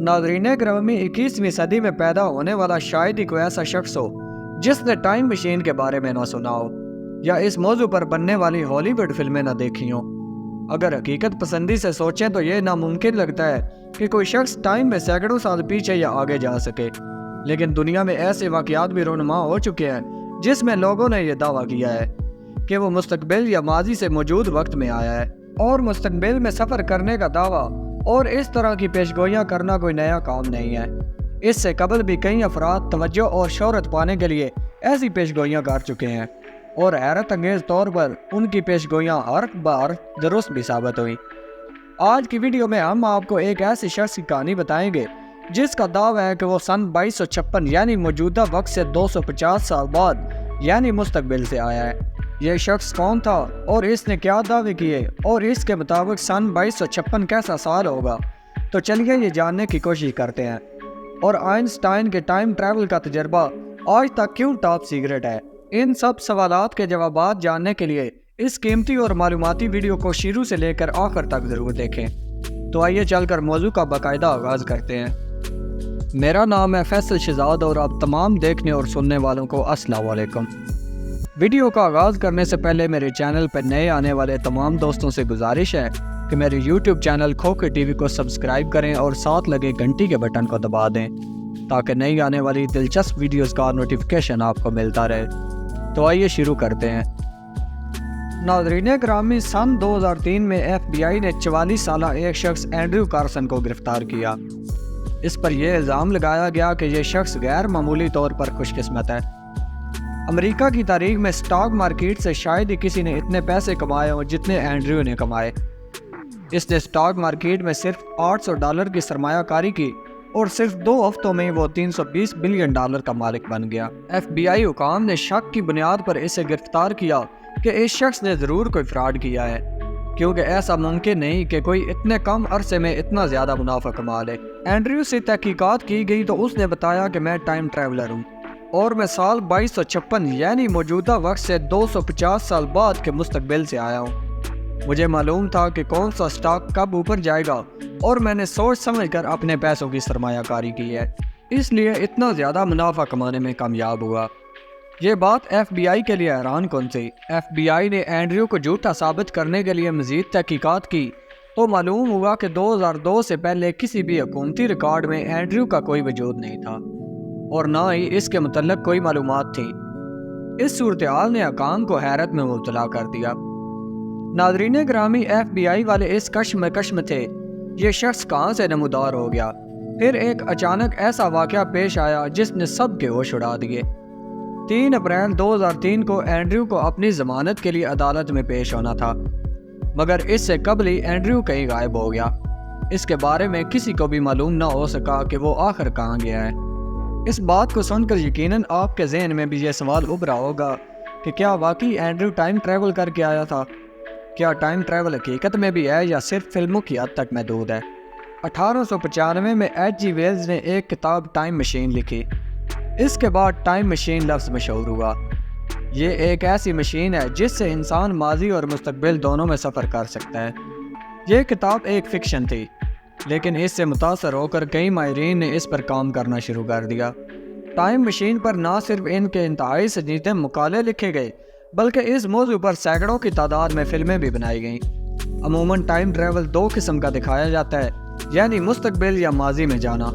नाज़रीन ग्रामी 21वीं सदी में पैदा होने वाला शायद ही कोई ऐसा शख्स हो जिसने टाइम मशीन के बारे में ना सुना हो या इस मौजू पर बनने वाली हॉलीवुड फिल्में ना देखी हो। अगर हकीकत पसंदी से सोचें तो ये नामुमकिन लगता है कि कोई शख्स टाइम में सैकड़ों साल पीछे या आगे जा सके, लेकिन दुनिया में ऐसे वाक़यात भी रोनुमा हो चुके हैं जिसमें लोगों ने यह दावा किया है कि वो मुस्तकबिल या माजी से मौजूद वक्त में आया है और मुस्तकबिल में सफ़र करने का दावा और इस तरह की पेशगोइयाँ करना कोई नया काम नहीं है। इससे कबल भी कई अफराद तवज्जो और शोहरत पाने के लिए ऐसी पेशगोइयाँ कर चुके हैं और हैरत अंगेज़ तौर पर उनकी पेशगोइयाँ हर बार दुरुस्त भी साबित हुई। आज की वीडियो में हम आपको एक ऐसे शख्स की कहानी बताएंगे जिसका दावा है कि वो सन 2256 यानी मौजूदा वक्त से 250 साल बाद यानी मुस्तकबिल से आया है। यह शख्स कौन था और इसने क्या दावे किए और इसके मुताबिक सन 2256 कैसा साल होगा, तो चलिए ये जानने की कोशिश करते हैं। और आइंस्टाइन के टाइम ट्रैवल का तजर्बा आज तक क्यों टॉप सीक्रेट है, इन सब सवालात के जवाबात जानने के लिए इस कीमती और मालूमाती वीडियो को शुरू से लेकर आखिर तक ज़रूर देखें। तो आइए चलकर मौजू का बाकायदा आगाज़ करते हैं। मेरा नाम है फैसल शहजाद और आप तमाम देखने और सुनने वालों को अस्सलाम वालेकुम। वीडियो का आगाज़ करने से पहले मेरे चैनल पर नए आने वाले तमाम दोस्तों से गुजारिश है कि मेरे यूट्यूब चैनल खोखे टीवी को सब्सक्राइब करें और साथ लगे घंटी के बटन को दबा दें ताकि नई आने वाली दिलचस्प वीडियोस का नोटिफिकेशन आपको मिलता रहे। तो आइए शुरू करते हैं। नाज़रीन ग्रामी, सन 2003 में FBI ने 44 साल एक शख्स एंड्रयू कार्सन को गिरफ्तार किया। इस पर यह इल्ज़ाम लगाया गया कि यह शख्स गैर मामूली तौर पर खुशकिस्मत है। अमेरिका की तारीख में स्टॉक मार्केट से शायद ही किसी ने इतने पैसे कमाए हों जितने एंड्रयू ने कमाए। इसने स्टॉक मार्केट में सिर्फ $800 की सरमायाकारी की और सिर्फ 2 हफ्तों में वो $320 बिलियन का मालिक बन गया। FBI हुकाम ने शक की बुनियाद पर इसे गिरफ्तार किया कि इस शख्स ने ज़रूर कोई फ्रॉड किया है, क्योंकि ऐसा मुमकिन नहीं कि कोई इतने कम अरसे में इतना ज़्यादा मुनाफा कमा ले। एंड्रयू से तहकीकात की गई तो उसने बताया कि मैं टाइम ट्रैवलर हूँ और मैं साल 2256 यानी मौजूदा वक्त से 250 साल बाद के मुस्तकबिल से आया हूँ। मुझे मालूम था कि कौन सा स्टॉक कब ऊपर जाएगा और मैंने सोच समझकर अपने पैसों की सरमायाकारी की है, इसलिए इतना ज़्यादा मुनाफा कमाने में कामयाब हुआ। ये बात FBI के लिए हैरान कौन थी। FBI ने एंड्रयू को झूठा साबित करने के लिए मज़ीद तहकीकात की तो मालूम हुआ कि 2002 से पहले किसी भी हुकूमती रिकॉर्ड में एंड्रयू का कोई वजूद नहीं था और ना ही इसके मुतल्लक कोई मालूमात थी। इस सूरत हाल ने हकाम को हैरत में मुब्तला कर दिया। नाज़रीन ग्रामी, FBI वाले इस कश्म में थे ये शख्स कहाँ से नमूदार हो गया। फिर एक अचानक ऐसा वाक़या पेश आया जिसने सब के होश उड़ा दिए। 3 अप्रैल 2003 को एंड्रयू को अपनी ज़मानत के लिए अदालत में पेश होना था, मगर इससे कबल ही एंड्रयू कहीं गायब हो गया। इसके बारे में किसी को भी मालूम ना हो सका कि वो आखिर कहाँ गया है। इस बात को सुनकर यकीनन आपके जहन में भी ये सवाल उभरा होगा कि क्या वाकई एंड्रयू टाइम ट्रैवल करके आया था? क्या टाइम ट्रैवल हकीकत में भी है या सिर्फ फिल्मों की हद तक महदूद है? 1895 में H.G. वेल्स ने एक किताब टाइम मशीन लिखी। इसके बाद टाइम मशीन लफ्ज़ मशहूर हुआ। ये एक ऐसी मशीन है जिससे इंसान माजी और मुस्तकबिल दोनों में सफ़र कर सकता है। ये किताब एक फ़िक्शन थी, लेकिन इससे मुतासर होकर कई माहिरीन ने इस पर काम करना शुरू कर दिया। टाइम मशीन पर ना सिर्फ इनके इंतहाई संजीदे मकाले लिखे गए बल्कि इस मौजू पर सैकड़ों की तादाद में फिल्में भी बनाई गईं। अमूमन टाइम ट्रैवल 2 किस्म का दिखाया जाता है, यानी मुस्तकबिल या माजी में जाना।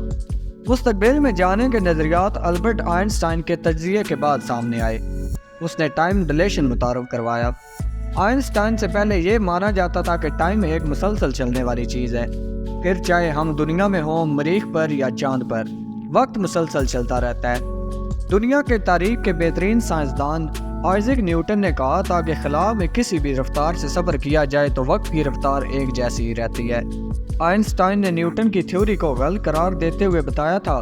मुस्तकबिल में जाने के नज़रियात अल्बर्ट आइंस्टाइन के तज्ज़िये के बाद सामने आए। उसने टाइम डिलेशन मुतारफ़ करवाया। आइंस्टाइन से पहले ये माना जाता था कि टाइम एक मुसलसल चलने वाली चीज़ है, फिर चाहे हम दुनिया में हों, मरीख पर या चांद पर, वक्त मुसलसल चलता रहता है। दुनिया के तारीख के बेहतरीन साइंसदान आइजैक न्यूटन ने कहा था कि खला में किसी भी रफ्तार से सफ़र किया जाए तो वक्त की रफ्तार एक जैसी ही रहती है। आइंस्टाइन ने न्यूटन की थ्योरी को गलत करार देते हुए बताया था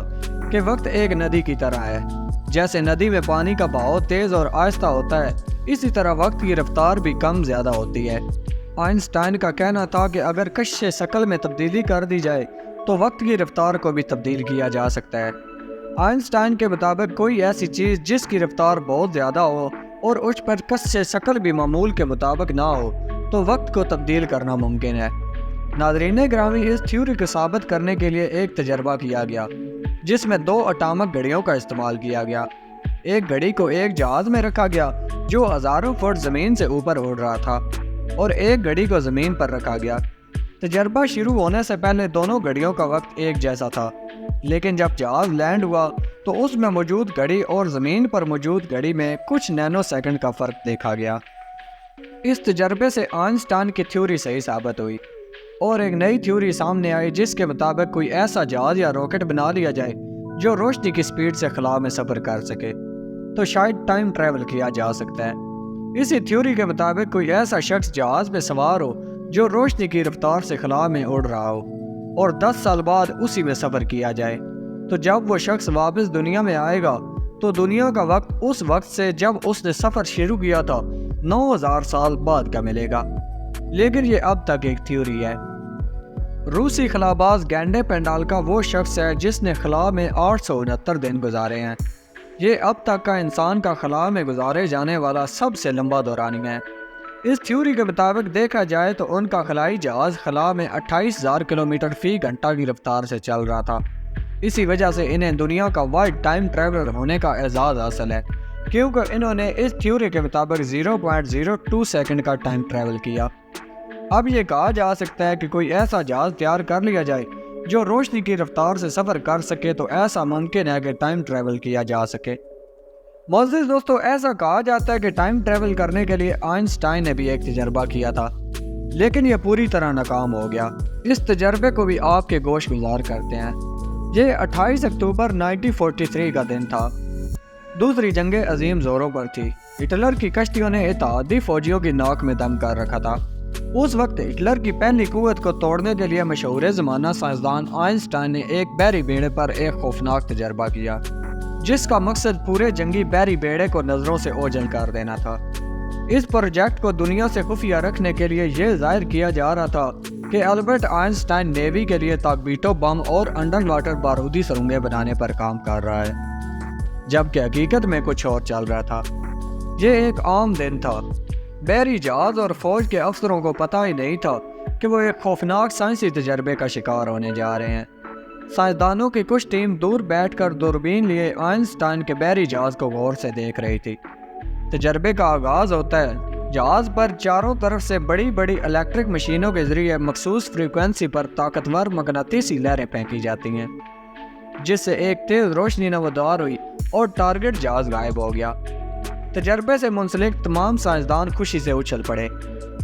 कि वक्त एक नदी की तरह है। जैसे नदी में पानी का बहाव तेज़ और आहिस्ता होता है, इसी तरह वक्त की रफ्तार भी कम ज़्यादा होती है। आइंस्टाइन का कहना था कि अगर कश्श शक्ल में तब्दीली कर दी जाए तो वक्त की रफ्तार को भी तब्दील किया जा सकता है। आइंस्टाइन के मुताबिक कोई ऐसी चीज़ जिसकी रफ्तार बहुत ज़्यादा हो और उस पर कश्श शक्ल भी मामूल के मुताबिक ना हो तो वक्त को तब्दील करना मुमकिन है। ناظرین گرامی، اس تھیوری کو ثابت کرنے کے لیے ایک تجربہ کیا گیا جس میں 2 اٹامک گھڑیوں کا استعمال کیا گیا۔ ایک گھڑی کو ایک جہاز میں رکھا گیا جو ہزاروں فٹ زمین سے اوپر اڑ رہا تھا، اور ایک گھڑی کو زمین پر رکھا گیا۔ تجربہ شروع ہونے سے پہلے دونوں گھڑیوں کا وقت ایک جیسا تھا، لیکن جب جہاز لینڈ ہوا تو اس میں موجود گھڑی اور زمین پر موجود گھڑی میں کچھ نینو سیکنڈ کا فرق دیکھا گیا۔ اس تجربے سے آئنسٹائن کی تھیوری صحیح ثابت ہوئی اور ایک نئی تھیوری سامنے آئی جس کے مطابق کوئی ایسا جہاز یا راکٹ بنا لیا جائے جو روشنی کی سپیڈ سے خلا میں سفر کر سکے تو شاید ٹائم ٹریول کیا جا سکتا ہے۔ اسی تھیوری کے مطابق کوئی ایسا شخص جہاز میں سوار ہو جو روشنی کی رفتار سے خلا میں اڑ رہا ہو اور 10 سال بعد اسی میں سفر کیا جائے، تو جب وہ شخص واپس دنیا میں آئے گا تو دنیا کا وقت اس وقت سے جب اس نے سفر شروع کیا تھا 9000 سال بعد کا ملے گا۔ لیکن یہ اب تک ایک تھیوری ہے۔ روسی خلاباز گینڈے پینڈالکا وہ شخص ہے جس نے خلا میں 869 دن گزارے ہیں۔ یہ اب تک کا انسان کا خلا میں گزارے جانے والا سب سے لمبا دورانیہ ہے۔ اس تھیوری کے مطابق دیکھا جائے تو ان کا خلائی جہاز خلا میں 28,000 کلومیٹر فی گھنٹہ کی رفتار سے چل رہا تھا۔ اسی وجہ سے انہیں دنیا کا وائڈ ٹائم ٹریولر ہونے کا اعزاز حاصل ہے، کیونکہ انہوں نے اس تھیوری کے مطابق 0.02 سیکنڈ کا ٹائم ٹریول کیا۔ اب یہ کہا جا سکتا ہے کہ کوئی ایسا جہاز تیار کر لیا جائے جو روشنی کی رفتار سے سفر کر سکے تو ایسا ممکن ہے کہ ٹائم ٹریول کیا جا سکے۔ معزز دوستو، ایسا کہا جاتا ہے کہ ٹائم ٹریول کرنے کے لیے آئنسٹائن نے بھی ایک تجربہ کیا تھا، لیکن یہ پوری طرح ناکام ہو گیا۔ اس تجربے کو بھی آپ کے گوش گزار کرتے ہیں۔ یہ 28 اکتوبر 1943 کا دن تھا۔ دوسری جنگ عظیم زوروں پر تھی۔ ہٹلر کی کشتیوں نے اتحادی فوجیوں کی ناک میں دم کر رکھا تھا۔ اس وقت ہٹلر کی پہلی قوت کو توڑنے کے لیے مشہور زمانہ سائنسدان آئنسٹائن نے ایک بحری بیڑے پر ایک خوفناک تجربہ کیا، جس کا مقصد پورے جنگی بحری بیڑے کو نظروں سے اوجھل کر دینا تھا۔ اس پروجیکٹ کو دنیا سے خفیہ رکھنے کے لیے یہ ظاہر کیا جا رہا تھا کہ البرٹ آئنسٹائن نیوی کے لیے تاکبیٹو بم اور انڈر واٹر بارودی سرنگیں بنانے پر کام کر رہا ہے، جبکہ حقیقت میں کچھ اور چل رہا تھا۔ یہ ایک عام دن تھا۔ بحری جہاز اور فوج کے افسروں کو پتہ ہی نہیں تھا کہ وہ ایک خوفناک سائنسی تجربے کا شکار ہونے جا رہے ہیں۔ سائنسدانوں کی کچھ ٹیم دور بیٹھ کر دوربین لیے آئنسٹائن کے بحری جہاز کو غور سے دیکھ رہی تھی۔ تجربے کا آغاز ہوتا ہے۔ جہاز پر چاروں طرف سے بڑی بڑی الیکٹرک مشینوں کے ذریعے مخصوص فریکوینسی پر طاقتور مقناطیسی لہریں پھینکی جاتی ہیں، جس سے ایک تیز روشنی نمودار ہوئی اور ٹارگٹ جہاز غائب ہو گیا۔ تجربے سے منسلک تمام سائنسدان خوشی سے اچھل پڑے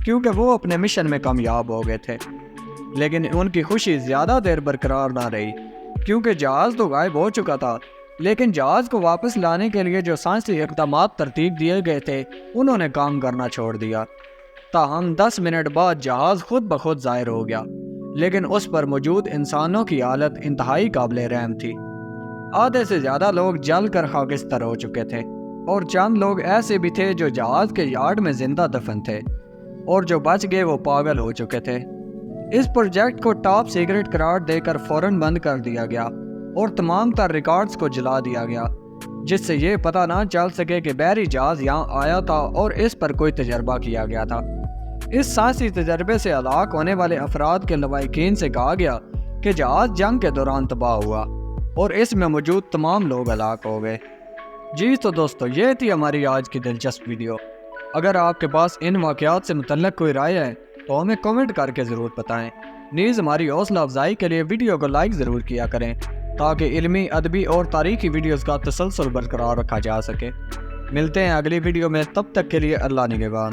کیونکہ وہ اپنے مشن میں کامیاب ہو گئے تھے، لیکن ان کی خوشی زیادہ دیر برقرار نہ رہی کیونکہ جہاز تو غائب ہو چکا تھا، لیکن جہاز کو واپس لانے کے لیے جو سائنسی اقدامات ترتیب دیے گئے تھے انہوں نے کام کرنا چھوڑ دیا۔ تاہم 10 منٹ بعد جہاز خود بخود ظاہر ہو گیا، لیکن اس پر موجود انسانوں کی حالت انتہائی قابل رحم تھی۔ آدھے سے زیادہ لوگ جل کر خاکستر ہو چکے تھے، اور چند لوگ ایسے بھی تھے جو جہاز کے یارڈ میں زندہ دفن تھے، اور جو بچ گئے وہ پاگل ہو چکے تھے۔ اس پروجیکٹ کو ٹاپ سیکرٹ قرار دے کر فوراً بند کر دیا گیا اور تمام تر ریکارڈز کو جلا دیا گیا، جس سے یہ پتہ نہ چل سکے کہ بحری جہاز یہاں آیا تھا اور اس پر کوئی تجربہ کیا گیا تھا۔ اس سائنسی تجربے سے ہلاک ہونے والے افراد کے لواحقین سے کہا گیا کہ جہاز جنگ کے دوران تباہ ہوا اور اس میں موجود تمام لوگ ہلاک ہو گئے۔ جی تو دوستو، یہ تھی ہماری آج کی دلچسپ ویڈیو۔ اگر آپ کے پاس ان واقعات سے متعلق کوئی رائے ہے تو ہمیں کمنٹ کر کے ضرور بتائیں۔ نیز ہماری حوصلہ افزائی کے لیے ویڈیو کو لائک ضرور کیا کریں تاکہ علمی، ادبی اور تاریخی ویڈیوز کا تسلسل برقرار رکھا جا سکے۔ ملتے ہیں اگلی ویڈیو میں، تب تک کے لیے اللہ نگہبان۔